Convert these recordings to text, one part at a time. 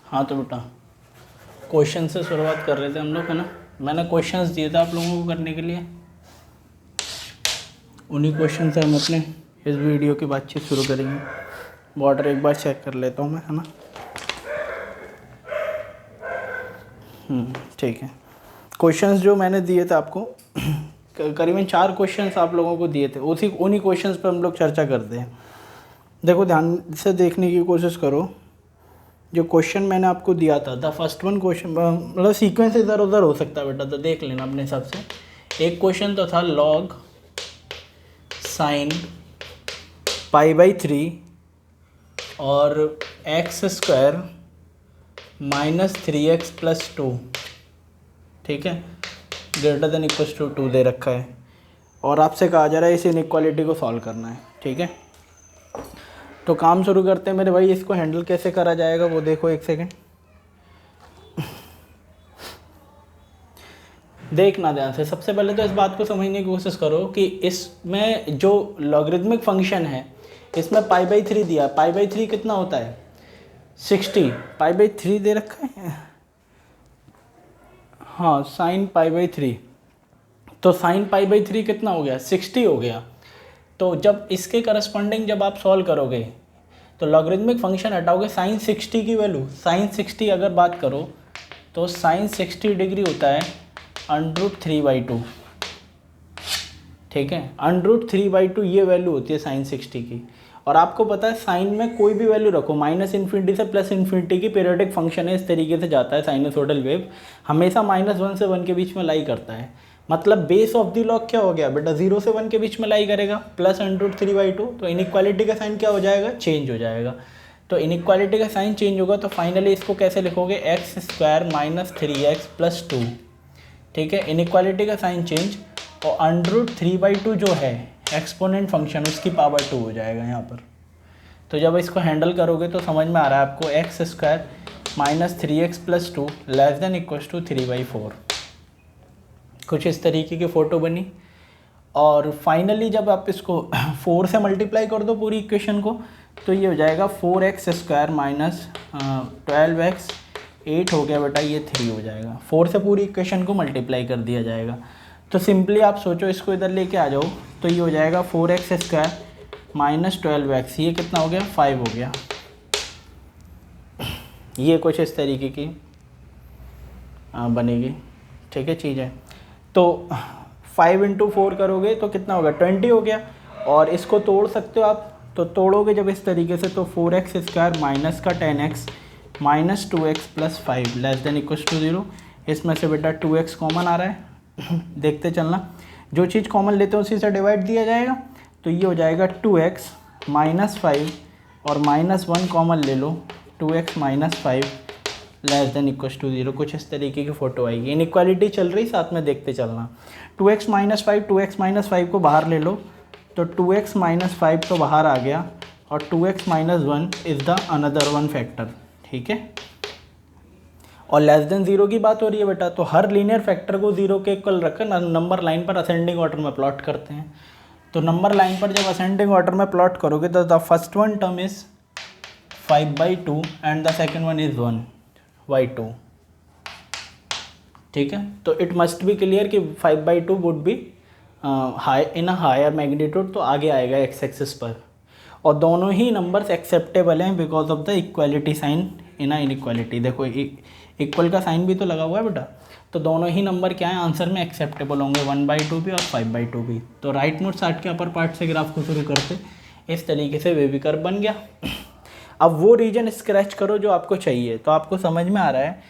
हाँ तो बेटा क्वेश्चन से शुरुआत कर रहे थे हम लोग, है ना। मैंने क्वेश्चंस दिए थे आप लोगों को करने के लिए, उन्हीं क्वेश्चन से हम अपने इस वीडियो की बातचीत शुरू करेंगे। बॉर्डर एक बार चेक कर लेता हूँ मैं, है ना। ठीक है। क्वेश्चंस जो मैंने दिए थे आपको करीबन 4 क्वेश्चंस आप लोगों को दिए थे, उन्हीं क्वेश्चंस पर हम लोग चर्चा करते हैं। देखो ध्यान से देखने की कोशिश करो। जो क्वेश्चन मैंने आपको दिया था, द फर्स्ट वन क्वेश्चन, मतलब सीक्वेंस इधर उधर हो सकता है बेटा, तो देख लेना अपने हिसाब से। एक क्वेश्चन तो था लॉग साइन π/3 और x² -3x + 2, ठीक है, ग्रेटर देन इक्वल्स टू 2 दे रखा है, और आपसे कहा जा रहा है इस इनइक्वालिटी को सॉल्व करना है, ठीक है। तो काम शुरू करते हैं मेरे भाई। इसको हैंडल कैसे करा जाएगा वो देखो, एक सेकेंड देखना ध्यान से। सबसे पहले तो इस बात को समझने की कोशिश करो कि इसमें जो लॉगरिदमिक फंक्शन है इसमें π/3 दिया। π/3 कितना होता है? 60। π/3 दे रखा है, हाँ, साइन π/3। तो साइन π/3 कितना हो गया? 60 हो गया। तो जब इसके करस्पॉन्डिंग जब आप सॉल्व करोगे तो लॉगरिदमिक फंक्शन हटाओगे, साइन 60 की वैल्यू, साइन 60 अगर बात करो तो साइन 60 डिग्री होता है √3/2, ठीक है। √3/2 ये वैल्यू होती है साइन 60 की। और आपको पता है साइन में कोई भी वैल्यू रखो, -∞ से +∞ की पीरियोडिक फंक्शन है, इस तरीके से जाता है साइनसोइडल वेव, हमेशा -1 से 1 के बीच में लाई करता है। मतलब बेस ऑफ द लॉग क्या हो गया बेटा? 0 से 1 के बीच में लाई करेगा, प्लस √3/2। तो इनइक्वालिटी का साइन क्या हो जाएगा? चेंज हो जाएगा। तो इनइक्वालिटी का साइन चेंज होगा तो फाइनली इसको कैसे लिखोगे? x² -3x + 2, ठीक है। इनइक्वालिटी का साइन चेंज, और √3/2 जो है एक्सपोनेंट फंक्शन, उसकी पावर 2 हो जाएगा यहाँ पर। तो जब इसको हैंडल करोगे तो समझ में आ रहा है आपको, x² -3x + 2 < 3/4। कुछ इस तरीके की फ़ोटो बनी। और फाइनली जब आप इसको 4 से मल्टीप्लाई कर दो पूरी इक्वेशन को, तो ये हो जाएगा 4x² -12x, 8 हो गया बेटा, ये 3 हो जाएगा। 4 से पूरी इक्वेशन को मल्टीप्लाई कर दिया जाएगा। तो सिंपली आप सोचो, इसको इधर लेके आ जाओ, तो ये हो जाएगा 4x² -12x, ये कितना हो गया? 5 हो गया। ये कुछ इस तरीके की बनेगी, ठीक है चीज़ है। तो 5 × 4 करोगे तो कितना होगा? 20 हो गया। और इसको तोड़ सकते हो आप, तो तोड़ोगे जब इस तरीके से तो 4x² माइनस का 10x -2x + 5 < 0। इसमें से बेटा 2x कॉमन आ रहा है देखते चलना, जो चीज़ कॉमन लेते हैं उसी से डिवाइड दिया जाएगा। तो ये हो जाएगा 2x -5 और -1 कॉमन ले लो, 2x - 5 < 0। कुछ इस तरीके की फ़ोटो आएगी। इनइक्वालिटी चल रही, साथ में देखते चलना। 2x - 5, 2x - 5 को बाहर ले लो, तो 2x - 5 तो बाहर आ गया, और 2x - 1 is the another one factor, ठीक है। और < 0 की बात हो रही है बेटा, तो हर लीनियर फैक्टर को 0 के इक्वल रखकर नंबर लाइन पर असेंडिंग ऑर्डर में प्लॉट करते हैं। तो नंबर लाइन पर जब असेंडिंग ऑर्डर में प्लॉट करोगे तो the first one term is 5/2 and the second one is 1/2, ठीक है। तो इट मस्ट बी क्लियर कि 5/2 would be high in a higher magnitude, तो आगे आएगा एक्स एक्सिस पर। और दोनों ही नंबर्स एक्सेप्टेबल हैं because of the equality sign in a inequality. देखो इक्वल का साइन भी तो लगा हुआ है बेटा, तो दोनों ही नंबर क्या है आंसर में एक्सेप्टेबल होंगे, 1/2 भी और 5/2 भी। तो राइट नोट चार्ट के अपर पार्ट से ग्राफ को शुरू करते इस तरीके से वेवी कर्व बन गया। अब वो रीजन स्क्रैच करो जो आपको चाहिए। तो आपको समझ में आ रहा है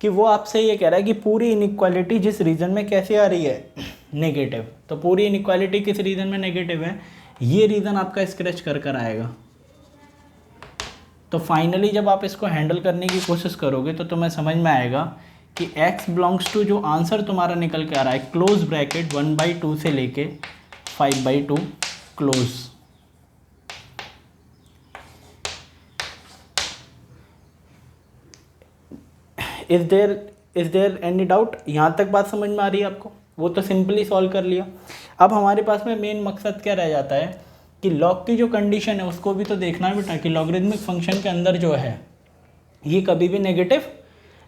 कि वो आपसे ये कह रहा है कि पूरी इनइक्वालिटी जिस रीजन में कैसे आ रही है? नेगेटिव। तो पूरी इनइक्वालिटी किस रीजन में नेगेटिव है? ये रीजन आपका स्क्रैच कर आएगा। तो फाइनली जब आप इसको हैंडल करने की कोशिश करोगे तो तुम्हें समझ में आएगा कि x बिलोंग्स टू, जो आंसर तुम्हारा निकल के आ रहा है, क्लोज ब्रैकेट 1/2 से लेके 5/2 close. Is there any doubt? यहाँ तक बात समझ में आ रही है आपको? वो तो सिंपली सॉल्व कर लिया। अब हमारे पास में मेन मकसद क्या रह जाता है कि लॉग की जो कंडीशन है उसको भी तो देखना है बेटा, कि लॉगरिदमिक फंक्शन के अंदर जो है ये कभी भी नेगेटिव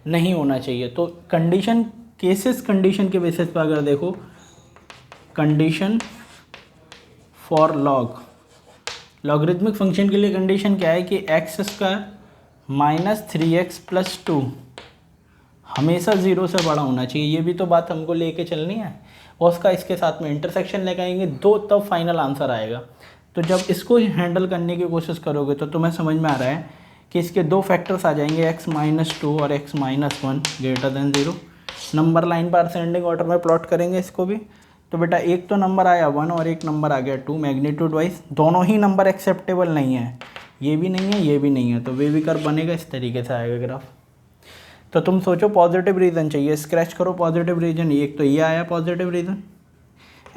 नहीं होना चाहिए। तो कंडीशन कंडीशन के बेसिस पर अगर देखो, कंडीशन फॉर लॉगरिथमिक फंक्शन के लिए कंडीशन क्या है कि x square minus 3x plus 2 हमेशा 0 से बड़ा होना चाहिए। ये भी तो बात हमको लेके चलनी है, और उसका इसके साथ में इंटरसेक्शन लेके आएंगे दो, तब फाइनल आंसर आएगा। तो जब इसको हैंडल करने की कोशिश करोगे तो तुम्हें समझ में आ रहा है कि इसके दो फैक्टर्स आ जाएंगे, x माइनस 2 और x minus 1 greater than 0। Number line पर असेंडिंग ऑर्डर में प्लॉट करेंगे इसको भी। तो बेटा एक तो नंबर आया 1 और एक नंबर आ गया 2, मैग्नीट्यूड वाइज दोनों ही नंबर एक्सेप्टेबल नहीं है, ये भी नहीं है ये भी नहीं है। तो वेवी कर्व बनेगा इस तरीके से आएगा ग्राफ। तो तुम सोचो पॉजिटिव रीजन चाहिए, स्क्रैच करो पॉजिटिव रीजन। एक तो ये आया पॉजिटिव रीजन,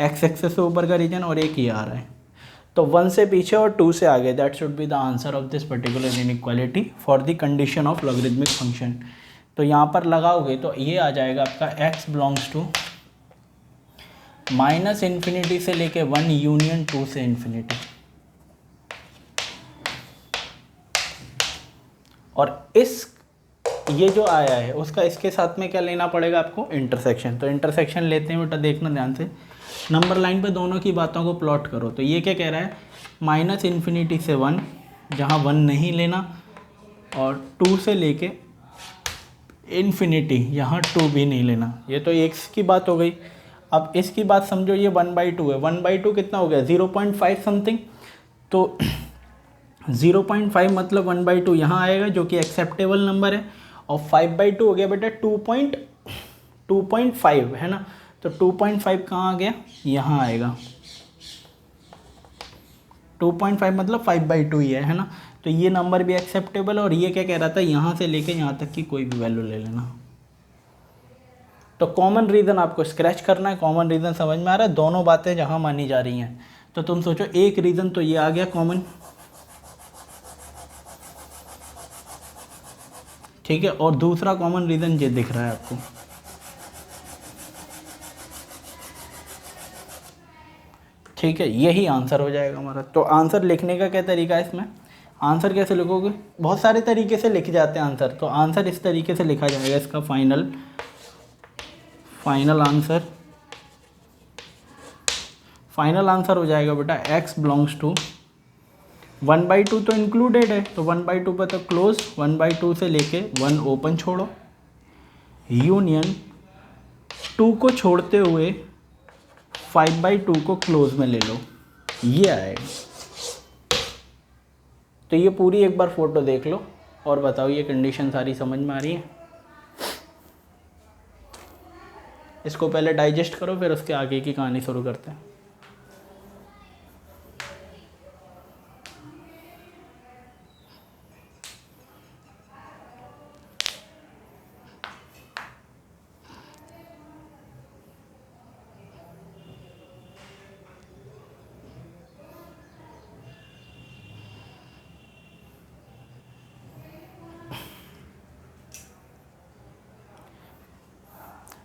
एक्स एक्सेस से ऊपर का रीजन, और एक ये आ रहा है। तो 1 से पीछे और 2 से आगे, that should be the answer of this particular inequality for the condition of logarithmic function. तो यहाँ पर लगाओगे तो ये आ जाएगा आपका x belongs to minus infinity से लेके 1 यूनियन 2 से इन्फिनिटी। और इस ये जो आया है उसका इसके साथ में क्या लेना पड़ेगा आपको, इंटरसेक्शन। तो इंटरसेक्शन लेते हैं बेटा, देखना ध्यान से, नंबर लाइन पे दोनों की बातों को प्लॉट करो। तो ये क्या कह रहा है, माइनस इन्फिनिटी से 1 जहाँ 1 नहीं लेना, और 2 से लेके इन्फिनिटी यहाँ 2 भी नहीं लेना। ये तो एक की बात हो गई। अब इसकी बात समझो, ये 1/2 है, 1/2 कितना हो गया 0.5 समथिंग। तो 0.5 मतलब 1/2 यहाँ आएगा जो कि एक्सेप्टेबल नंबर है, और 5/2 हो गया बेटा 2.5 है ना। तो 2.5 कहाँ आ गया, यहाँ आएगा। 2.5 मतलब 5/2 ही है ना। तो ये नंबर भी एक्सेप्टेबल, और ये क्या कह रहा था, यहाँ से लेके यहाँ तक की कोई भी वैल्यू ले लेना। तो कॉमन रीज़न आपको स्क्रैच करना है, कॉमन रीज़न समझ में आ रहा है, दोनों बातें जहाँ मानी जा रही हैं। तो तुम सोचो एक रीज़न तो ये आ गया कॉमन, ठीक है, और दूसरा कॉमन रीज़न ये दिख रहा है आपको। ठीक है, यही आंसर हो जाएगा हमारा। तो आंसर लिखने का क्या तरीका है इसमें, आंसर कैसे लिखोगे, बहुत सारे तरीके से लिखे जाते हैं आंसर। तो आंसर इस तरीके से लिखा जाएगा, इसका फाइनल आंसर हो जाएगा बेटा x बिलोंग्स टू 1/2 तो इंक्लूडेड है, तो 1/2 पर तो क्लोज, 1/2 से लेके 1 ओपन छोड़ो, यूनियन 2 को छोड़ते हुए 5/2 को क्लोज में ले लो, ये आएगा। तो ये पूरी एक बार फोटो देख लो और बताओ ये कंडीशन सारी समझ में आ रही है। इसको पहले डाइजेस्ट करो, फिर उसके आगे की कहानी शुरू करते हैं।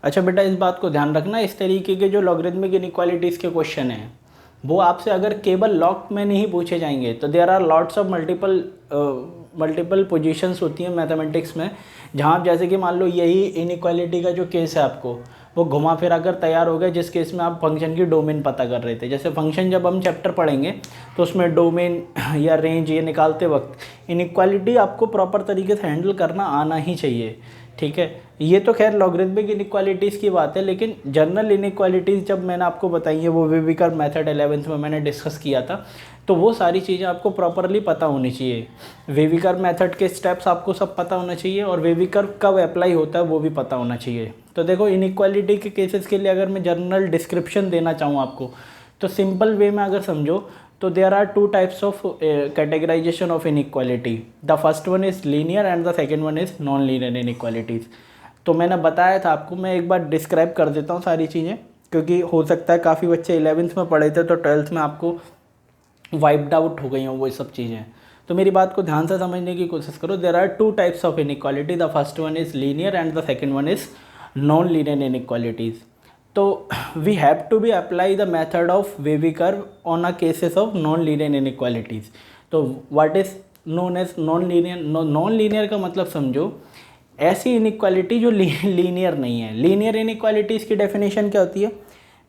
अच्छा बेटा, इस बात को ध्यान रखना, इस तरीके के जो लॉगरिथमिक इनइक्वालिटीज़ के क्वेश्चन हैं वो आपसे अगर केवल लॉग में नहीं पूछे जाएंगे, तो there are lots of multiple positions होती हैं मैथमेटिक्स में, जहाँ आप जैसे कि मान लो यही इनइक्वालिटी का जो केस है आपको वो घुमा फिरा कर तैयार हो गया, जिस केस में आप फंक्शन की डोमेन पता कर रहे थे। जैसे फंक्शन जब हम चैप्टर पढ़ेंगे तो उसमें डोमेन या रेंज ये निकालते वक्त इनइक्वालिटी आपको प्रॉपर तरीके से हैंडल करना आना ही चाहिए। ठीक है, ये तो खैर लॉगरिथमिक इनइक्वालिटीज़ की बात है, लेकिन जनरल इनइक्वालिटीज़ जब मैंने आपको बताई है वो वेवी कर्व मेथड 11th में मैंने डिस्कस किया था, तो वो सारी चीज़ें आपको प्रॉपरली पता होनी चाहिए। वेवी कर्व मेथड के स्टेप्स आपको सब पता होना चाहिए, और वेवी कर्व कब अप्लाई होता है वो भी पता होना चाहिए। तो देखो इनइक्वालिटी के केसेस के लिए अगर मैं जनरल डिस्क्रिप्शन देना चाहूँ आपको, तो सिंपल वे में अगर समझो तो there are 2 types of categorization of inequality. The first one is linear and the second one is non linear inequalities. तो मैंने बताया था आपको, मैं एक बार डिस्क्राइब कर देता हूँ सारी चीज़ें, क्योंकि हो सकता है काफ़ी बच्चे 11th में पढ़े थे तो 12th में आपको वाइप्ड आउट हो गई हों वो सब चीज़ें। तो मेरी बात को ध्यान से समझने की कोशिश करो। There are 2 types of inequality, the first one is linear and the second one is non linear inequalities. तो we have to be apply the method of wavy curve on a cases of non linear inequalities. तो what is known as non linear. Non linear का मतलब समझो ऐसी inequality जो linear नहीं है। Linear inequalities की डेफिनेशन क्या होती है?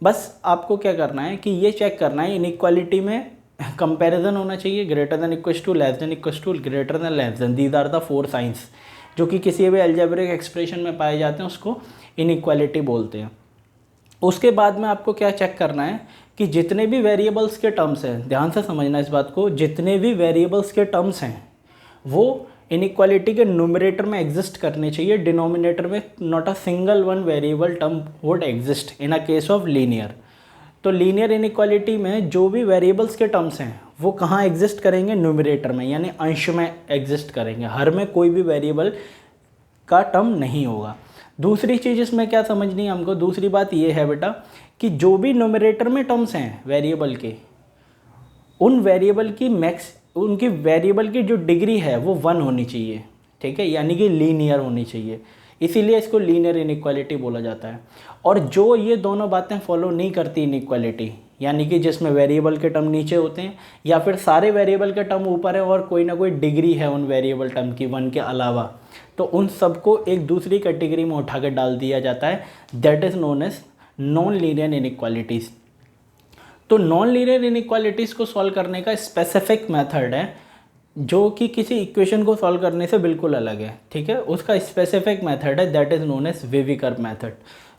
बस आपको क्या करना है कि ये चेक करना है इनइक्वालिटी में कंपैरिजन होना चाहिए, greater than equals to, less than equals to, greater than, less than. These are the 4 signs जो कि किसी भी अलजेब्रिक एक्सप्रेशन में पाए जाते हैं, उसको इनइक्वालिटी बोलते हैं। उसके बाद में आपको क्या चेक करना है कि जितने भी वेरिएबल्स के टर्म्स हैं, ध्यान से समझना इस बात को, जितने भी वेरिएबल्स के टर्म्स हैं वो इनइक्वालिटी के न्यूमरेटर में एग्जिस्ट करने चाहिए, डिनोमिनेटर में not a single one variable term would exist in a case of linear. तो लीनियर इनइक्वालिटी में जो भी वेरिएबल्स के टर्म्स हैं वो कहाँ एग्जिस्ट करेंगे? न्यूमरेटर में, यानी अंश में एग्जिस्ट करेंगे। हर में कोई भी वेरिएबल का टर्म नहीं होगा। दूसरी चीज़ इसमें क्या समझनी है हमको? दूसरी बात ये है बेटा कि जो भी न्यूमरेटर में टर्म्स हैं वेरिएबल के, उन वेरिएबल की उनकी वेरिएबल की जो डिग्री है वो 1 होनी चाहिए, ठीक है, यानी कि लीनियर होनी चाहिए। इसीलिए इसको लीनियर इनइक्वालिटी बोला जाता है। और जो ये दोनों बातें फॉलो नहीं करती इनइक्वालिटी, यानी कि जिसमें वेरिएबल के टर्म नीचे होते हैं या फिर सारे वेरिएबल के टर्म ऊपर है और कोई ना कोई डिग्री है उन वेरिएबल टर्म की 1 के अलावा, तो उन सबको एक दूसरी कैटेगरी में उठा कर डाल दिया जाता है। That is known as non linear inequalities. तो नॉन लीनियर इनइक्वालिटीज़ को सॉल्व करने का स्पेसिफिक मेथड है जो कि किसी इक्वेशन को सॉल्व करने से बिल्कुल अलग है, ठीक है। उसका स्पेसिफिक मेथड है, that is known as wavy curve method.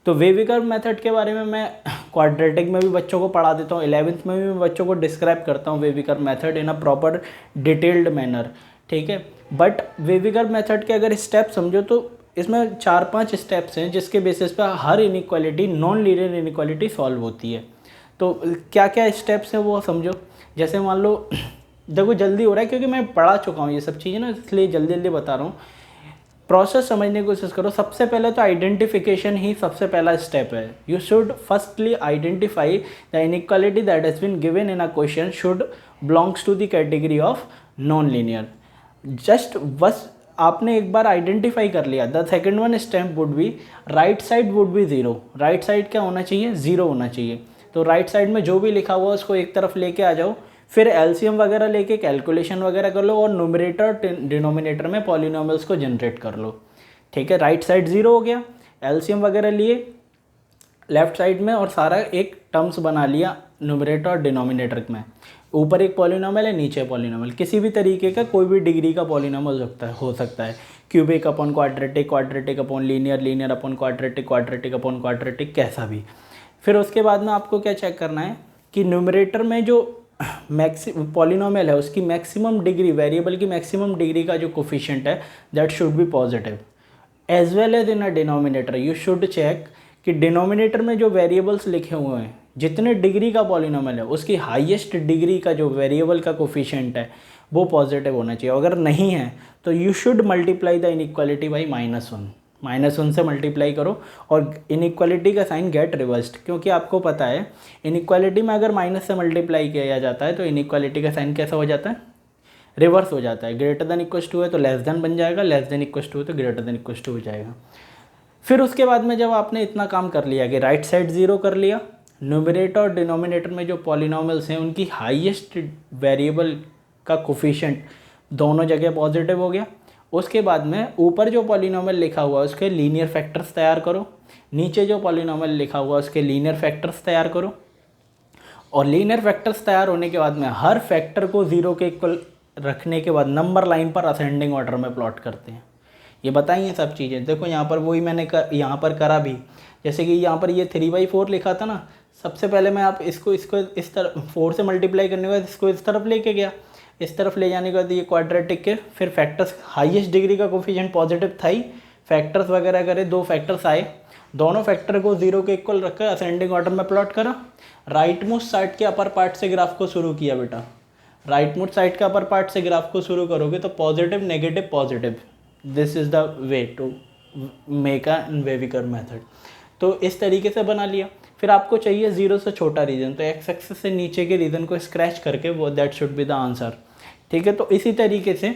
तो वेवी कर्व मेथड के बारे में मैं क्वाड्रेटिक में भी बच्चों को पढ़ा देता हूँ, 11th में भी मैं बच्चों को डिस्क्राइब करता हूँ wavy curve method in a proper detailed manner, ठीक है। बट वेवी कर्व मेथड के अगर स्टेप समझो तो इसमें 4-5 स्टेप्स हैं जिसके बेसिस पर हर inequality, non linear inequality solve होती है। तो क्या क्या स्टेप्स हैं वो समझो। जैसे मान लो, देखो जल्दी हो रहा है क्योंकि मैं पढ़ा चुका हूँ ये सब चीज़ें ना, इसलिए जल्दी जल्दी बता रहा हूँ। प्रोसेस समझने की कोशिश करो। सबसे पहले तो आइडेंटिफिकेशन ही सबसे पहला स्टेप है। You should firstly identify the inequality that has been given in a question should belongs to the category of non linear. Just बस आपने एक बार आइडेंटिफाई कर लिया। The second one step would be right side would be zero. Right side क्या होना चाहिए? Zero होना चाहिए। तो राइट साइड में जो भी लिखा हुआ है उसको एक तरफ लेके आ जाओ, फिर एलसीएम वगैरह लेके कैलकुलेशन वगैरह कर लो और न्यूमरेटर डिनोमिनेटर में पॉलिनोमियल्स को जनरेट कर लो, ठीक है। राइट साइड ज़ीरो हो गया, एलसीएम वगैरह लिए लेफ्ट साइड में और सारा एक टर्म्स बना लिया न्यूमरेटर और डिनोमिनेटर में। ऊपर एक पॉलिनोमियल है, नीचे पॉलिनोमियल, किसी भी तरीके का कोई भी डिग्री का पॉलिनोमियल हो सकता है। Cubic upon quadratic, quadratic upon linear, linear upon quadratic, quadratic upon quadratic, कैसा भी। फिर उसके बाद में आपको क्या चेक करना है कि न्यूमरेटर में जो पॉलिनोमियल है उसकी मैक्सिमम डिग्री, वेरिएबल की मैक्सिमम डिग्री का जो कोफिशिएंट है that should be positive. As well as in a denominator you should check कि डिनोमिनेटर में जो वेरिएबल्स लिखे हुए हैं, जितने डिग्री का पॉलिनोमियल है उसकी हाईएस्ट डिग्री का जो वेरिएबल का कोफिशिएंट है वो पॉजिटिव होना चाहिए। अगर नहीं है तो you should multiply the inequality by -1। -1 से मल्टीप्लाई करो और इनइक्वालिटी का साइन गेट रिवर्स्ड, क्योंकि आपको पता है इनइक्वालिटी में अगर माइनस से मल्टीप्लाई किया जाता है तो इनइक्वालिटी का साइन कैसा हो जाता है? रिवर्स हो जाता है। ग्रेटर देन इक्वल्स टू है तो लेस देन बन जाएगा, लेस देन इक्वल्स टू है तो ग्रेटर देन इक्वल्स टू हो जाएगा। फिर उसके बाद में जब आपने इतना काम कर लिया कि राइट साइड ज़ीरो कर लिया, न्यूमरेटर और डिनोमिनेटर में जो पॉलिनोमियल्स हैं उनकी हाईएस्ट वेरिएबल का कोफिशिएंट दोनों जगह पॉजिटिव हो गया। उसके बाद में ऊपर जो पॉलिनोमियल लिखा हुआ है उसके लीनियर फैक्टर्स तैयार करो, नीचे जो पॉलिनोमियल लिखा हुआ है उसके लीनियर फैक्टर्स तैयार करो। और लीनियर फैक्टर्स तैयार होने के बाद में हर फैक्टर को ज़ीरो के इक्वल रखने के बाद नंबर लाइन पर असेंडिंग ऑर्डर में प्लॉट करते हैं। ये बताइए सब चीज़ें। देखो यहाँ पर वही मैंने यहाँ पर करा भी, जैसे कि यहाँ पर ये 3/4 लिखा था ना, सबसे पहले मैं आप इसको इस तरफ 4 से मल्टीप्लाई करने के बाद इसको इस तरफ लेके गया, इस तरफ ले जाने के बाद ये क्वाड्रेटिक के फिर फैक्टर्स हाईएस्ट डिग्री का कोफिशिएंट पॉजिटिव था ही, फैक्टर्स वगैरह करे, 2 फैक्टर्स आए, दोनों फैक्टर को 0 के इक्वल रखकर असेंडिंग ऑर्डर में प्लॉट करा। राइट मोस्ट साइड के अपर पार्ट से ग्राफ को शुरू किया बेटा। राइट मोस्ट साइड के अपर पार्ट से ग्राफ को शुरू करोगे तो positive negative positive, this is the way to make a wavy curve method. तो इस तरीके से बना लिया। फिर आपको चाहिए 0 से छोटा रीजन, तो एक्स एक्सिस से नीचे के रीजन को स्क्रैच करके वो that should be the answer, ठीक है। तो इसी तरीके से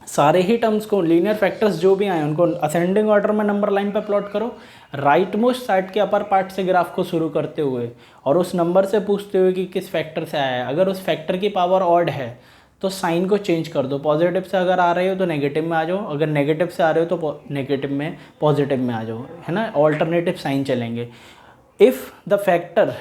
सारे ही टर्म्स को, लीनियर फैक्टर्स जो भी आए उनको असेंडिंग ऑर्डर में नंबर लाइन पर प्लॉट करो, राइट मोस्ट साइड के अपर पार्ट से ग्राफ को शुरू करते हुए और उस नंबर से पूछते हुए कि किस फैक्टर से आया है। अगर उस फैक्टर की पावर ऑड है तो साइन को चेंज कर दो, पॉजिटिव से अगर आ रहे हो तो नेगेटिव में आ जाओ, अगर नेगेटिव से आ रहे हो तो नेगेटिव में पॉजिटिव में आ जाओ, है ना, ऑल्टरनेटिव साइन चलेंगे। इफ़ द फैक्टर,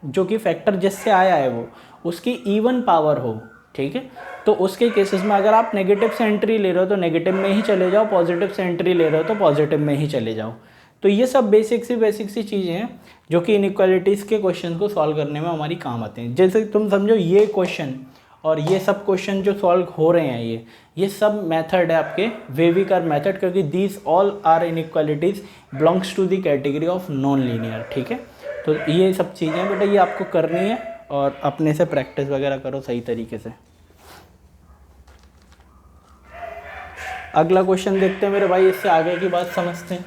जो कि फैक्टर जिससे आया है वो उसकी इवन पावर हो, ठीक है, तो उसके केसेस में अगर आप नेगेटिव से एंट्री ले रहे हो तो नेगेटिव में ही चले जाओ, पॉजिटिव से एंट्री ले रहे हो तो पॉजिटिव में ही चले जाओ। तो ये सब बेसिक सी चीज़ें हैं जो कि इनइक्वालिटीज़ के क्वेश्चन को सॉल्व करने में हमारी काम आते हैं। जैसे तुम समझो ये क्वेश्चन और ये सब क्वेश्चन जो सॉल्व हो रहे हैं ये सब मेथड है आपके वेविकर मेथड, क्योंकि these all are inequalities belongs to the category of non linear, ठीक है। तो ये सब चीज़ें बेटा ये आपको करनी है और अपने से प्रैक्टिस वगैरह करो सही तरीके से। अगला क्वेश्चन देखते हैं मेरे भाई, इससे आगे की बात समझते हैं।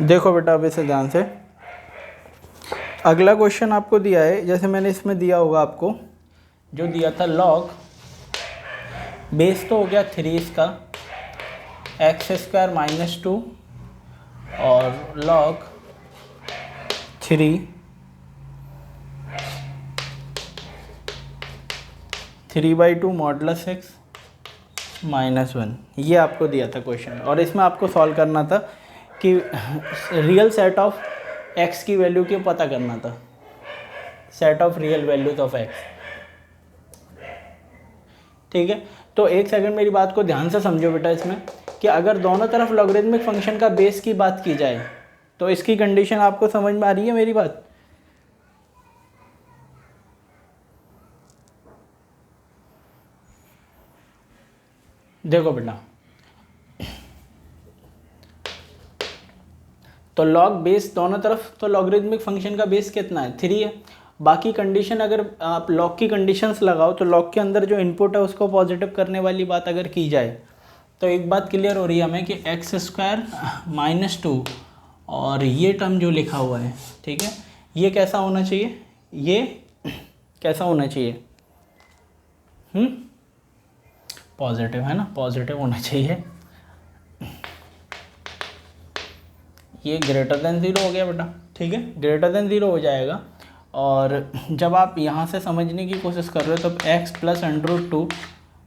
देखो बेटा अब इसे ध्यान से, अगला क्वेश्चन आपको दिया है, जैसे मैंने इसमें दिया होगा आपको, जो दिया था लॉग बेस तो हो गया 3 इसका x² - 2 और log 3 3/2 मॉडुलस x -1, ये आपको दिया था क्वेश्चन। और इसमें आपको सॉल्व करना था कि रियल सेट ऑफ x की वैल्यू की पता करना था, set of real values of x, ठीक है। तो एक सेकंड मेरी बात को ध्यान से समझो बेटा, इसमें कि अगर दोनों तरफ लॉगरिदमिक फंक्शन का बेस की बात की जाए तो इसकी कंडीशन आपको समझ में आ रही है मेरी बात? देखो बेटा, तो लॉग बेस दोनों तरफ, तो लॉगरिदमिक फंक्शन का बेस कितना है? 3 है। बाकी कंडीशन अगर आप लॉग की कंडीशंस लगाओ तो लॉग के अंदर जो इनपुट है उसको पॉजिटिव करने वाली बात अगर की जाए तो एक बात क्लियर हो रही है हमें कि x² - 2 और ये टर्म जो लिखा हुआ है, ठीक है, ये कैसा होना चाहिए? ये कैसा होना चाहिए? पॉजिटिव, है ना, पॉजिटिव होना चाहिए। ये ग्रेटर देन 0 हो गया बेटा, ठीक है, ग्रेटर देन 0 हो जाएगा। और जब आप यहाँ से समझने की कोशिश कर रहे हो तो x + √2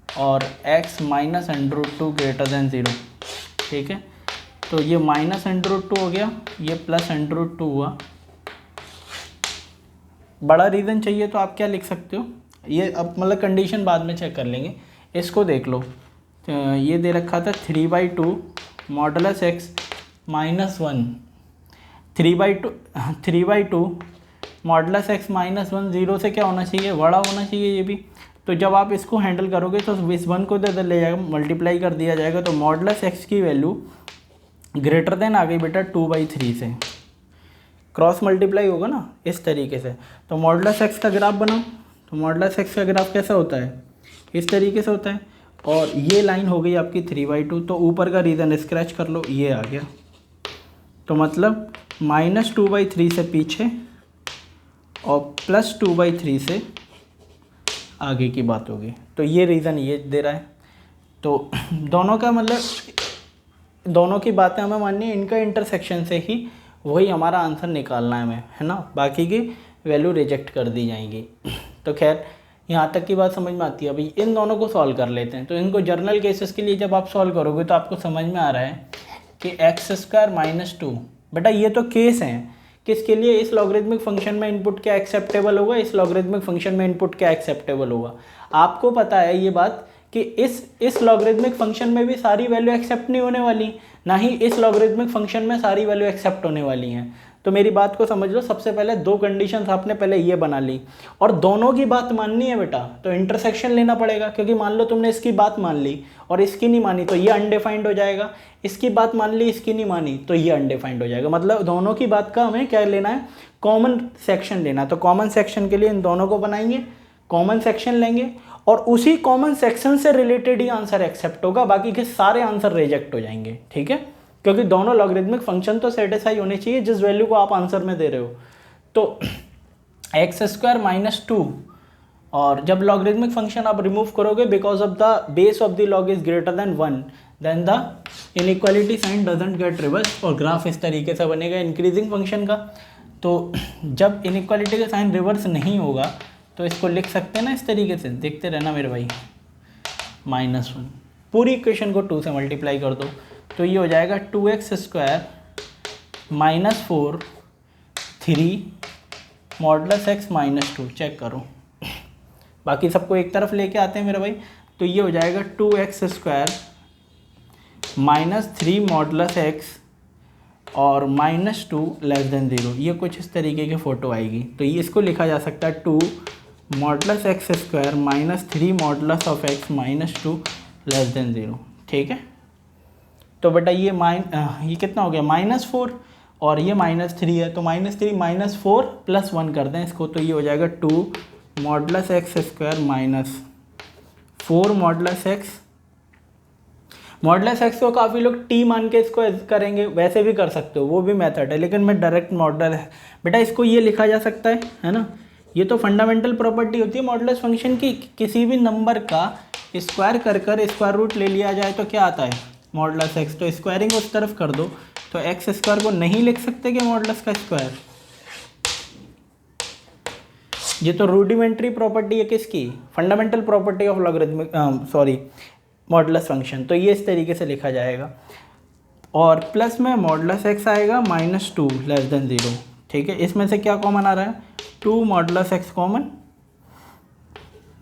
और x - √2 ग्रेटर देन 0, ठीक है। तो ये -√2 हो गया, ये +√2 हुआ। बड़ा रीज़न चाहिए तो आप क्या लिख सकते हो, ये अब मतलब कंडीशन बाद में चेक कर लेंगे, इसको देख लो। तो ये दे रखा था 3/2 मॉडुलस x -1, 3/2 मॉडुलस x -1, 0 से क्या होना चाहिए? बड़ा होना चाहिए ये भी। तो जब आप इसको हैंडल करोगे तो इस 1 को इधर ले जाएगा, मल्टीप्लाई कर दिया जाएगा, तो मॉडुलस x की वैल्यू ग्रेटर देन आ गई बेटा 2/3 से, क्रॉस मल्टीप्लाई होगा ना इस तरीके से। तो मॉडुलस x का ग्राफ बनाओ, तो मॉडुलस x का ग्राफ कैसा होता है? इस तरीके से होता है। और ये लाइन हो गई आपकी 3/2, तो ऊपर का रीज़न स्क्रैच कर लो, ये आ गया। तो मतलब -2/3 से पीछे और +2/3 से आगे की बात होगी। तो ये रीज़न ये दे रहा है। तो दोनों का मतलब दोनों की बातें हमें माननी है, इनका इंटरसेक्शन से ही वही हमारा आंसर निकालना है हमें, है ना, बाकी की वैल्यू रिजेक्ट कर दी जाएंगी। तो खैर यहाँ तक की बात समझ में आती है। अभी इन दोनों को सॉल्व कर लेते हैं। तो इनको जर्नल केसेस के लिए जब आप सॉल्व करोगे तो आपको समझ में आ रहा है कि x² - 2, बेटा ये तो केस हैं किसके लिए? इस लॉगरिदमिक फंक्शन में इनपुट क्या एक्सेप्टेबल होगा, इस लॉगरिदमिक फंक्शन में इनपुट क्या एक्सेप्टेबल होगा। आपको पता है ये बात कि इस लॉगरिदमिक फंक्शन में भी सारी वैल्यू एक्सेप्ट नहीं होने वाली, ना ही इस लॉगरिदमिक फंक्शन में सारी वैल्यू एक्सेप्ट होने वाली हैं। तो मेरी बात को समझ लो, सबसे पहले 2 कंडीशंस आपने पहले ये बना ली और दोनों की बात माननी है बेटा, तो इंटरसेक्शन लेना पड़ेगा। क्योंकि मान लो तुमने इसकी बात मान ली और इसकी नहीं मानी तो ये अनडिफाइंड हो जाएगा, इसकी बात मान ली इसकी नहीं मानी तो ये अनडिफाइंड हो जाएगा। मतलब दोनों की बात का हमें क्या लेना है? कॉमन सेक्शन लेना है। तो कॉमन सेक्शन के लिए इन दोनों को बनाएंगे, कॉमन सेक्शन लेंगे और उसी कॉमन सेक्शन से रिलेटेड ही आंसर एक्सेप्ट होगा, बाकी के सारे आंसर रिजेक्ट हो जाएंगे, ठीक है। क्योंकि दोनों लॉगरिदमिक फंक्शन तो सेटिस्फाई होने चाहिए जिस वैल्यू को आप आंसर में दे रहे हो। तो एक्स स्क्वायर माइनस 2, और जब लॉगरिथमिक फंक्शन आप रिमूव करोगे because of the base of the log is greater than 1, then the inequality sign doesn't get reverse, और ग्राफ इस तरीके से बनेगा इंक्रीजिंग फंक्शन का। तो जब इनइक्वालिटी का साइन रिवर्स नहीं होगा तो इसको लिख सकते हैं ना इस तरीके से, देखते रहना मेरे भाई, -1। पूरी इक्वेशन को 2 से मल्टीप्लाई कर दो तो ये हो जाएगा 2x square -4 3 modulus x -2। Check करो, बाकी सबको एक तरफ लेके आते हैं मेरे भाई। तो ये हो जाएगा 2x स्क्वायर -3 मॉडुलस x और -2 लेस देन 0। ये कुछ इस तरीके की फ़ोटो आएगी। तो ये इसको लिखा जा सकता है 2 modulus x square -3 modulus of x -2 less than 0। ठीक है, तो बेटा ये कितना हो गया -4 और ये -3 है, तो -3 -4 +1 कर दें इसको, तो ये हो जाएगा 2 modulus x square -4 modulus x। Modulus x को काफ़ी लोग t मान के इसको करेंगे, वैसे भी कर सकते हो, वो भी मेथड है, लेकिन मैं डायरेक्ट मॉडुलस बेटा इसको ये लिखा जा सकता है ना। ये तो फंडामेंटल प्रॉपर्टी होती है मॉडुलस फंक्शन की, किसी भी नंबर का स्क्वायर कर स्क्वायर रूट ले लिया जाए तो क्या आता है मॉडुलस x। तो स्क्वायरिंग उस तरफ कर दो तो x स्क्वायर को नहीं लिख सकते कि मॉडुलस का स्क्वायर। ये तो रूडिमेंट्री प्रॉपर्टी है किसकी, fundamental property of logarithmic modulus function. तो ये इस तरीके से लिखा जाएगा, और प्लस में मॉडुलस x आएगा -2 लेस देन 0। ठीक है, इसमें से क्या कॉमन आ रहा है, 2 मॉडुलस x कॉमन,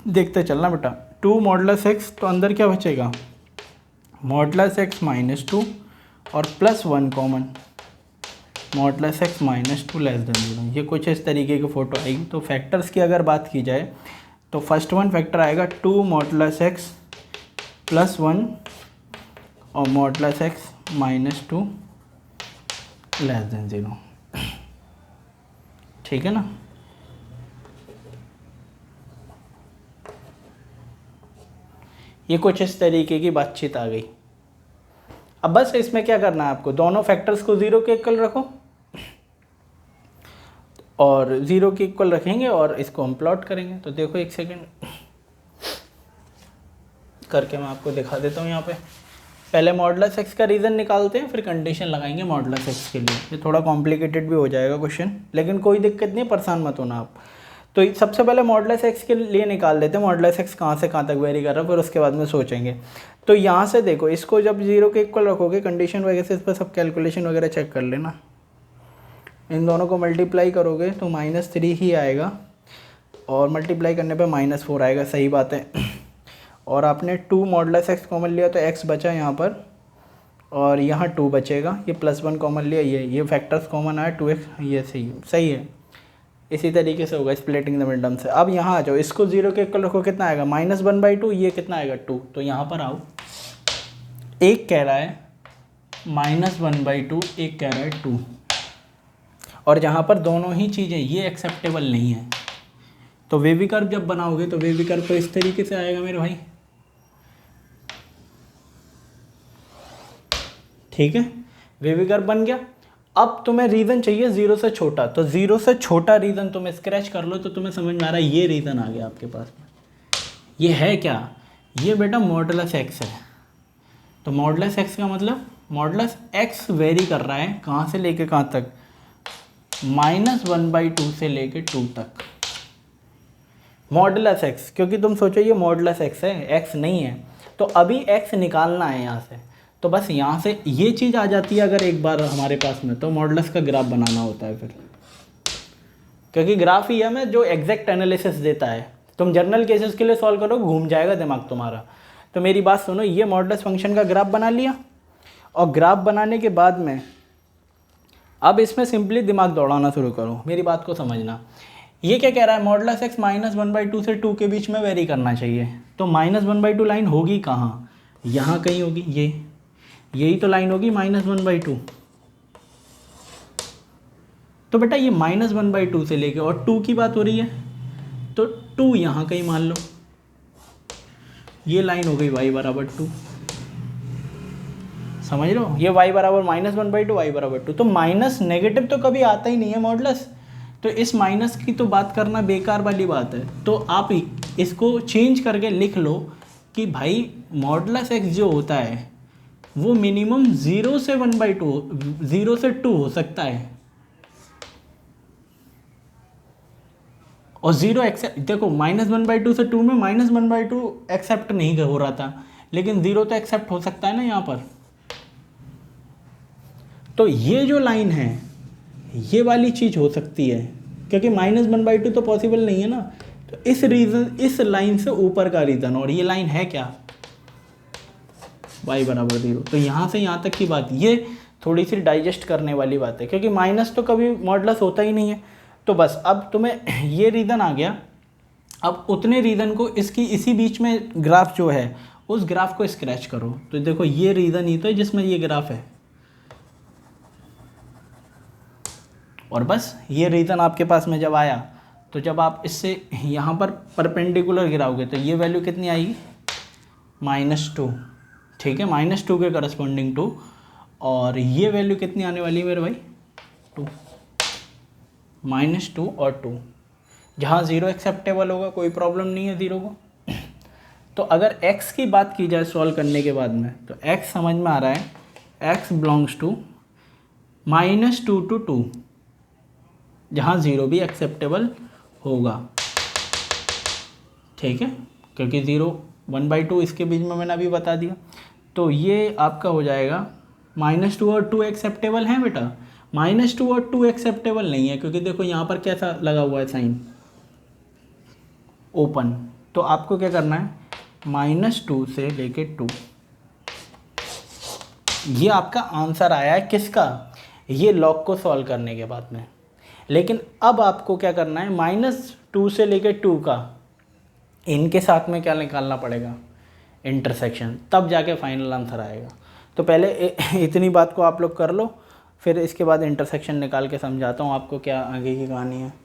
देखते चलना बेटा, 2 मॉडुलस x, तो अंदर क्या बचेगा मॉडुलस x -2 और +1 common, modulus x -2 less than 0। ये कुछ इस तरीके की फ़ोटो आएगी। तो फैक्टर्स की अगर बात की जाए तो फर्स्ट वन फैक्टर आएगा 2 मॉडुलस x +1 और मॉडुलस x -2 लेस देन 0। ठीक है ना। ये कुछ इस तरीके की बातचीत आ गई। अब बस इसमें क्या करना है आपको, दोनों फैक्टर्स को 0 के इक्वल रखो और 0 के इक्वल रखेंगे और इसको हम प्लॉट करेंगे। तो देखो एक सेकेंड करके मैं आपको दिखा देता हूँ। यहाँ पे पहले मॉडुलस x का रीज़न निकालते हैं, फिर कंडीशन लगाएंगे मॉडुलस x के लिए। ये थोड़ा कॉम्प्लिकेटेड भी हो जाएगा क्वेश्चन, लेकिन कोई दिक्कत नहीं, परेशान मत होना आप। तो सबसे पहले मॉडुलस x के लिए निकाल देते हैं मॉडुलस x कहाँ से कहाँ तक वेरी कर रहा है, फिर उसके बाद में सोचेंगे। तो यहाँ से देखो, इसको जब 0 के इक्वल रखोगे, कंडीशन वगैरह से इस पर सब कैलकुलेशन वगैरह चेक कर लेना। इन दोनों को मल्टीप्लाई करोगे तो -3 ही आएगा, और मल्टीप्लाई करने पे -4 आएगा, सही बात है। और आपने 2 मॉडुलस x कॉमन लिया तो x बचा यहाँ पर, और यहाँ 2 बचेगा, ये +1 कॉमन लिया, ये फैक्टर्स कॉमन आया 2x, ये सही है। इसी तरीके से होगा स्प्लिटिंग द मिडटर्म से। अब यहाँ आ जाओ, इसको 0 के इक्वल रखो, कितना आएगा -1/2, ये कितना आएगा 2। तो यहाँ पर आओ, एक कह रहा है -1/2, एक कह रहा है 2, और जहाँ पर दोनों ही चीज़ें ये एक्सेप्टेबल नहीं है, तो वेवी कर्व जब बनाओगे तो वेवी कर्व तो इस तरीके से आएगा मेरे भाई। ठीक है, वेवी कर्व बन गया। अब तुम्हें रीज़न चाहिए 0 से छोटा, तो 0 से छोटा रीज़न तुम स्क्रैच कर लो तो तुम्हें समझ में आ रहा है, ये रीज़न आ गया आपके पास में। ये है क्या, ये बेटा मॉडुलस x है। तो मॉडुलस x का मतलब मॉडुलस x वेरी कर रहा है, कहाँ से लेके कहाँ तक, -1/2 से लेके 2 तक। मॉडुलस x, क्योंकि तुम सोचो ये मॉडुलस x है, x नहीं है, तो अभी x निकालना है यहाँ से। तो बस यहाँ से ये चीज़ आ जाती है अगर एक बार हमारे पास में, तो मॉडुलस का ग्राफ बनाना होता है फिर, क्योंकि ग्राफ ही हमें जो एग्जैक्ट एनालिसिस देता है। तुम जर्नल केसेस के लिए सॉल्व करो, घूम जाएगा दिमाग तुम्हारा। तो मेरी बात सुनो, ये मॉडुलस फंक्शन का ग्राफ बना लिया, और ग्राफ बनाने के बाद में अब इसमें सिंपली दिमाग दौड़ाना शुरू करो, मेरी बात को समझना। ये क्या कह रहा है, मॉडुलस x -1/2 से 2 के बीच में वेरी करना चाहिए। तो -1/2 लाइन होगी कहाँ, यहाँ कहीं होगी, यही तो लाइन होगी -1/2। तो बेटा ये -1/2 से लेके, और 2 की बात हो रही है तो 2 यहाँ कहीं मान लो, ये लाइन हो गई y = 2। समझ लो, ये y = -1/2, y = 2। तो माइनस नेगेटिव तो कभी आता ही नहीं है मॉडुलस, तो इस माइनस की तो बात करना बेकार वाली बात है। तो आप इसको चेंज करके लिख लो कि भाई मॉडुलस एक्स जो होता है वो मिनिमम 0 से 1/2, 0 से 2 हो सकता है। और 0 एक्सेप्ट, देखो -1/2 से 2 में -1/2 एक्सेप्ट नहीं हो रहा था, लेकिन 0 तो एक्सेप्ट हो सकता है ना यहाँ पर। तो ये जो लाइन है ये वाली चीज़ हो सकती है, क्योंकि -1/2 तो पॉसिबल नहीं है ना। तो इस रीज़न, इस लाइन से ऊपर का रीज़न, और ये लाइन है क्या, y बराबर 0। तो यहाँ से यहाँ तक की बात ये थोड़ी सी डाइजेस्ट करने वाली बात है, क्योंकि माइनस तो कभी मॉडुलस होता ही नहीं है। तो बस अब तुम्हें ये रीज़न आ गया। अब उतने रीज़न को इसकी इसी बीच में ग्राफ जो है उस ग्राफ को स्क्रैच करो। तो देखो ये रीज़न ही तो है जिसमें ये ग्राफ है, और बस ये रीज़न आपके पास में जब आया तो जब आप इससे यहाँ पर परपेंडिकुलर गिराओगे तो ये वैल्यू कितनी आएगी, -2। ठीक है, -2 के करस्पॉन्डिंग 2, और ये वैल्यू कितनी आने वाली है मेरे भाई, 2। -2 और 2, जहाँ 0 एक्सेप्टेबल होगा कोई प्रॉब्लम नहीं है 0 को। तो अगर x की बात की जाए सॉल्व करने के बाद में, तो x समझ में आ रहा है, x बिलोंग्स टू -2 to 2, जहाँ 0 भी एक्सेप्टेबल होगा। ठीक है, क्योंकि 0 1/2 इसके बीच में मैंने अभी बता दिया। तो ये आपका हो जाएगा, -2 और 2 एक्सेप्टेबल हैं बेटा, -2 और 2 एक्सेप्टेबल नहीं है, क्योंकि देखो यहाँ पर कैसा लगा हुआ है साइन, ओपन। तो आपको क्या करना है, -2 से लेके 2। ये आपका आंसर आया है किसका, ये लॉग को सॉल्व करने के बाद में। लेकिन अब आपको क्या करना है, -2 से लेके 2 का इनके साथ में क्या निकालना पड़ेगा, इंटरसेक्शन, तब जाके फाइनल आंसर आएगा। तो पहले इतनी बात को आप लोग कर लो, फिर इसके बाद इंटरसेक्शन निकाल के समझाता हूँ आपको क्या आगे की कहानी है।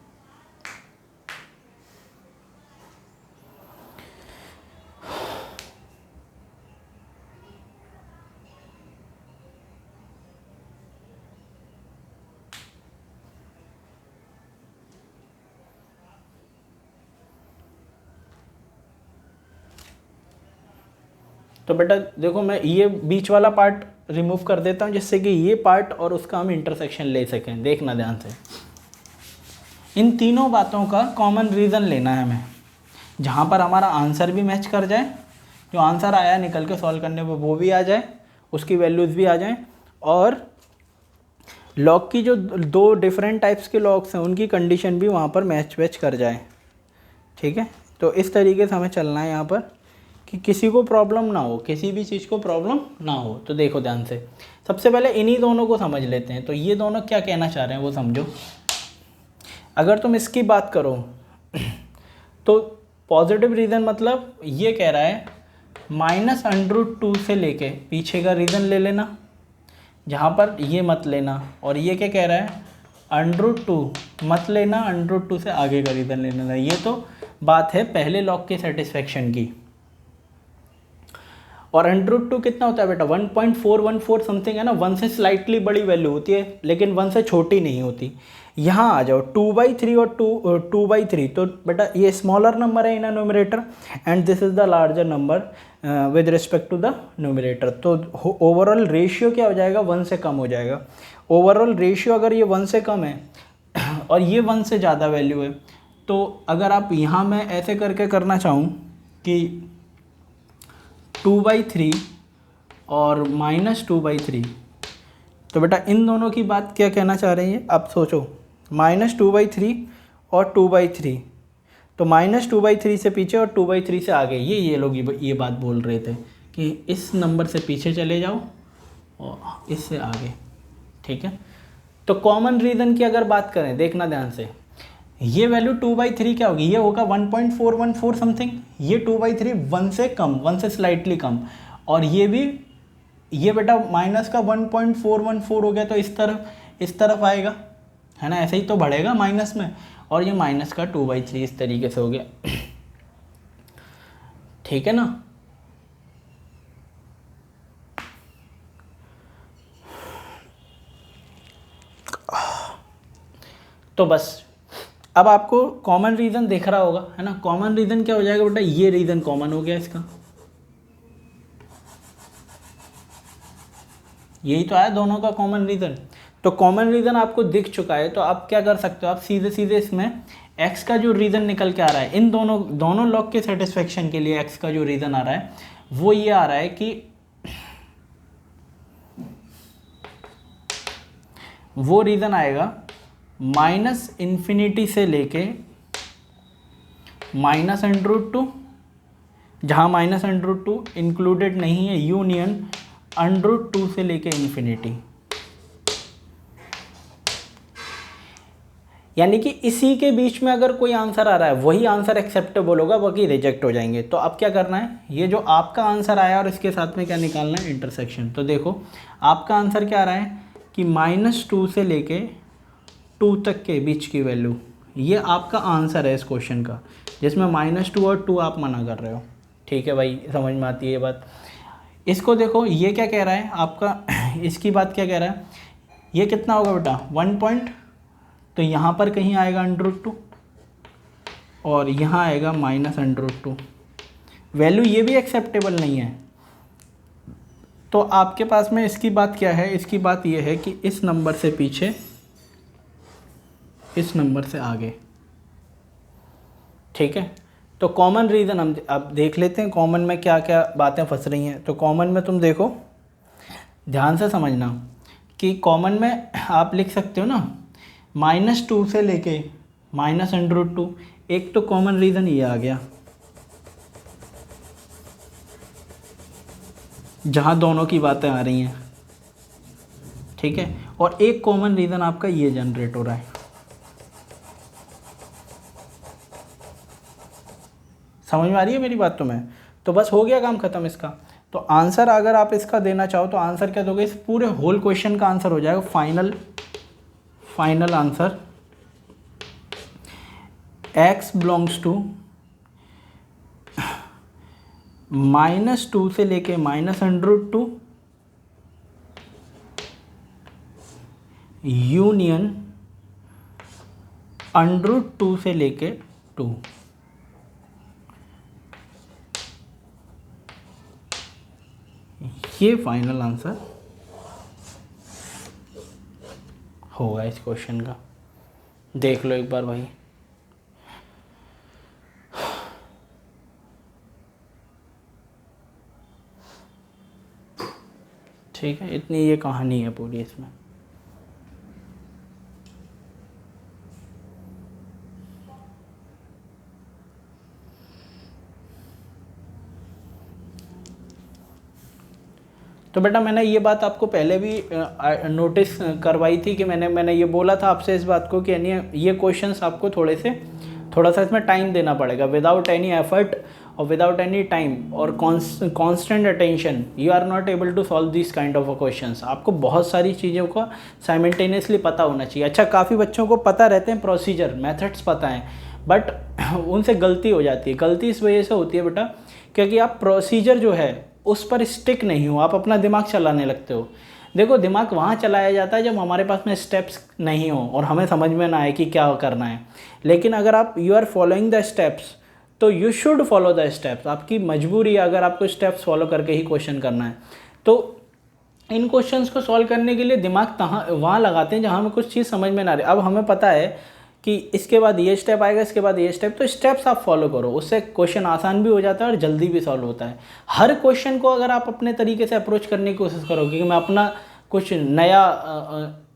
तो बेटा देखो, मैं ये बीच वाला पार्ट रिमूव कर देता हूँ, जिससे कि ये पार्ट और उसका हम इंटरसेक्शन ले सकें। देखना ध्यान से, इन तीनों बातों का कॉमन रीज़न लेना है हमें, जहाँ पर हमारा आंसर भी मैच कर जाए, जो आंसर आया निकल के सॉल्व करने पर वो भी आ जाए, उसकी वैल्यूज़ भी आ जाएं, और लॉग की जो 2 डिफरेंट टाइप्स के लॉग्स हैं उनकी कंडीशन भी वहाँ पर मैच कर जाए। ठीक है, तो इस तरीके से हमें चलना है यहाँ पर कि किसी को प्रॉब्लम ना हो, किसी भी चीज़ को प्रॉब्लम ना हो। तो देखो ध्यान से, सबसे पहले इन्हीं दोनों को समझ लेते हैं। तो ये दोनों क्या कहना चाह रहे हैं वो समझो। अगर तुम इसकी बात करो तो पॉजिटिव रीज़न मतलब ये कह रहा है -√2 से लेके पीछे का रीज़न ले लेना, जहाँ पर ये मत लेना। और ये क्या कह रहा है, √2 मत लेना, √2 से आगे का रीज़न ले लेना। ये तो बात है पहले लॉग के सेटिस्फेक्शन की। और √2 कितना होता है बेटा, 1.414 समथिंग है ना, 1 से स्लाइटली बड़ी वैल्यू होती है, लेकिन 1 से छोटी नहीं होती। यहाँ आ जाओ 2/3 और 2/3, तो बेटा ये स्मॉलर नंबर है in numerator, and this is the larger number with respect to the numerator. तो ओवरऑल रेशियो क्या हो जाएगा, 1 से कम हो जाएगा। ओवरऑल रेशियो अगर ये 1 से कम है और ये 1 से ज़्यादा वैल्यू है, तो अगर आप यहाँ मैं ऐसे करके करना चाहूँ कि 2/3 और -2/3, तो बेटा इन दोनों की बात क्या कहना चाह रही है, आप सोचो, -2/3 और 2/3, तो -2/3 से पीछे और 2/3 से आगे, ये लोग ये बात बोल रहे थे कि इस नंबर से पीछे चले जाओ और इससे आगे। ठीक है, तो कॉमन रीज़न की अगर बात करें, देखना ध्यान से, ये वैल्यू 2/3 क्या होगी, ये होगा 1.414 समथिंग, ये 2/3 1 से कम, 1 से स्लाइटली कम, और ये भी, ये बेटा माइनस का 1.414 हो गया, तो इस तरफ आएगा, है ना, ऐसे ही तो बढ़ेगा माइनस में, और ये माइनस का 2/3 इस तरीके से हो गया। ठीक है ना। तो बस अब आपको कॉमन रीज़न दिख रहा होगा, है ना। कॉमन रीज़न क्या हो जाएगा बेटा, ये रीज़न कॉमन हो गया इसका, यही तो आया दोनों का कॉमन रीज़न। तो कॉमन रीज़न आपको दिख चुका है, तो आप क्या कर सकते हो, आप सीधे सीधे इसमें x का जो रीज़न निकल के आ रहा है, इन दोनों लॉग के सेटिस्फेक्शन के लिए x का जो रीज़न आ रहा है वो ये आ रहा है कि वो रीज़न आएगा -∞ से लेके -√2, जहाँ -√2 इंक्लूडेड नहीं है, यूनियन √2 से लेके इन्फिनिटी, यानी कि इसी के बीच में अगर कोई आंसर आ रहा है वही आंसर एक्सेप्टेबल होगा, बाकी रिजेक्ट हो जाएंगे। तो अब क्या करना है, ये जो आपका आंसर आया और इसके साथ में क्या निकालना है, इंटरसेक्शन। तो देखो आपका आंसर क्या आ रहा है कि -2 से लेके 2 तक के बीच की वैल्यू, ये आपका आंसर है इस क्वेश्चन का, जिसमें -2 और 2 आप मना कर रहे हो। ठीक है भाई, समझ में आती है ये बात। इसको देखो ये क्या कह रहा है आपका, इसकी बात क्या कह रहा है, ये कितना होगा बेटा 1 पॉइंट, तो यहाँ पर कहीं आएगा √2 और यहाँ आएगा -√2, वैल्यू ये भी एक्सेप्टेबल नहीं है। तो आपके पास में इसकी बात क्या है, इसकी बात ये है कि इस नंबर से पीछे, इस नंबर से आगे। ठीक है, तो कॉमन रीज़न हम अब देख लेते हैं कॉमन में क्या क्या बातें फंस रही हैं। तो कॉमन में तुम देखो, ध्यान से समझना कि कॉमन में आप लिख सकते हो ना -2 से लेके -√2, एक तो कॉमन रीज़न ये आ गया जहाँ दोनों की बातें आ रही हैं। ठीक है, और एक कॉमन रीज़न आपका ये जनरेट हो रहा है। समझ में आ रही है मेरी बात तुम्हें? तो बस हो गया काम ख़त्म इसका। तो आंसर अगर आप इसका देना चाहो तो आंसर क्या दोगे, इस पूरे होल क्वेश्चन का आंसर हो जाएगा final answer x belongs to -2 से लेके -√2 यूनियन √2 से लेके 2। ये फाइनल आंसर होगा इस क्वेश्चन का। देख लो एक बार भाई। ठीक है, इतनी ये कहानी है पूरी इसमें। तो बेटा मैंने ये बात आपको पहले भी नोटिस करवाई थी कि मैंने ये बोला था आपसे इस बात को कि यानी ये क्वेश्चंस आपको थोड़ा सा इसमें टाइम देना पड़ेगा। विदाउट एनी एफर्ट और विदाउट एनी टाइम और constant attention you are not able to solve this kind of questions. आपको बहुत सारी चीज़ों का साइमल्टेनियसली पता होना चाहिए। अच्छा, काफ़ी बच्चों को पता रहते हैं, प्रोसीजर मेथड्स पता हैं, बट उनसे गलती हो जाती है। गलती इस वजह से होती है बेटा क्योंकि आप प्रोसीजर जो है उस पर स्टिक नहीं हो, आप अपना दिमाग चलाने लगते हो। देखो, दिमाग वहाँ चलाया जाता है जब हमारे पास में स्टेप्स नहीं हो और हमें समझ में ना आए कि क्या करना है। लेकिन अगर आप you are following the steps तो you should follow the steps. आपकी मजबूरी है अगर आपको स्टेप्स फॉलो करके ही क्वेश्चन करना है। तो इन क्वेश्चंस को सॉल्व करने के लिए दिमाग वहाँ लगाते हैं जहाँ हमें कुछ चीज़ समझ में ना आ रही। अब हमें पता है कि इसके बाद ये स्टेप आएगा, इसके बाद ये स्टेप, तो स्टेप्स आप फॉलो करो, उससे क्वेश्चन आसान भी हो जाता है और जल्दी भी सॉल्व होता है। हर क्वेश्चन को अगर आप अपने तरीके से अप्रोच करने की कोशिश करोगे कि मैं अपना कुछ नया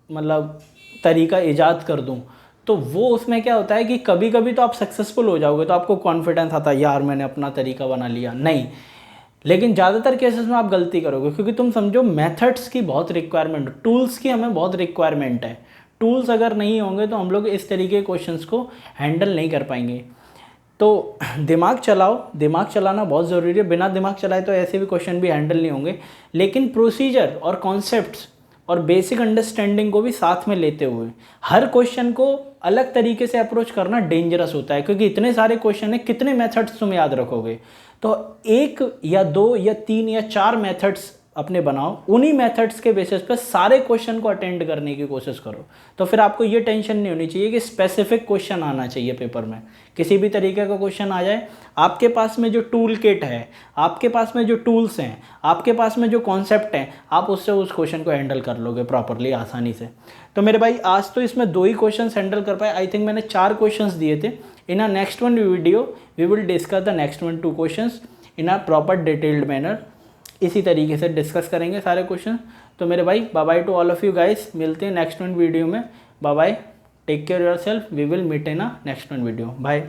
मतलब तरीका ईजाद कर दूं, तो वो उसमें क्या होता है कि कभी कभी तो आप सक्सेसफुल हो जाओगे, तो आपको कॉन्फिडेंस आता है यार मैंने अपना तरीका बना लिया। नहीं, लेकिन ज़्यादातर केसेस में आप गलती करोगे क्योंकि तुम समझो मेथड्स की बहुत रिक्वायरमेंट, टूल्स की हमें बहुत रिक्वायरमेंट है। टूल्स अगर नहीं होंगे तो हम लोग इस तरीके के क्वेश्चंस को हैंडल नहीं कर पाएंगे। तो दिमाग चलाओ, दिमाग चलाना बहुत ज़रूरी है। बिना दिमाग चलाए तो ऐसे भी क्वेश्चन भी हैंडल नहीं होंगे। लेकिन प्रोसीजर और कॉन्सेप्ट्स और बेसिक अंडरस्टैंडिंग को भी साथ में लेते हुए हर क्वेश्चन को अलग तरीके से अप्रोच करना डेंजरस होता है क्योंकि इतने सारे क्वेश्चन हैं, कितने मेथड्स तुम याद रखोगे। तो 1 या 2 या 3 या 4 मेथड्स अपने बनाओ, उन्हीं मेथड्स के बेसिस पे सारे क्वेश्चन को अटेंड करने की कोशिश करो। तो फिर आपको ये टेंशन नहीं होनी चाहिए कि स्पेसिफिक क्वेश्चन आना चाहिए पेपर में। किसी भी तरीके का क्वेश्चन आ जाए, आपके पास में जो टूल किट है, आपके पास में जो टूल्स हैं, आपके पास में जो कॉन्सेप्ट हैं, आप उससे उस क्वेश्चन को हैंडल कर लोगे प्रॉपरली, आसानी से। तो मेरे भाई आज तो इसमें 2 ही क्वेश्चन हैंडल कर पाए। आई थिंक मैंने 4 क्वेश्चन दिए थे। In a next one video we will discuss the next 2 question in a proper detailed manner. इसी तरीके से डिस्कस करेंगे सारे क्वेश्चन। तो मेरे भाई bye bye to all of you guys, मिलते हैं नेक्स्ट वीडियो में। Bye bye, take care yourself, we will meet in a next video, bye.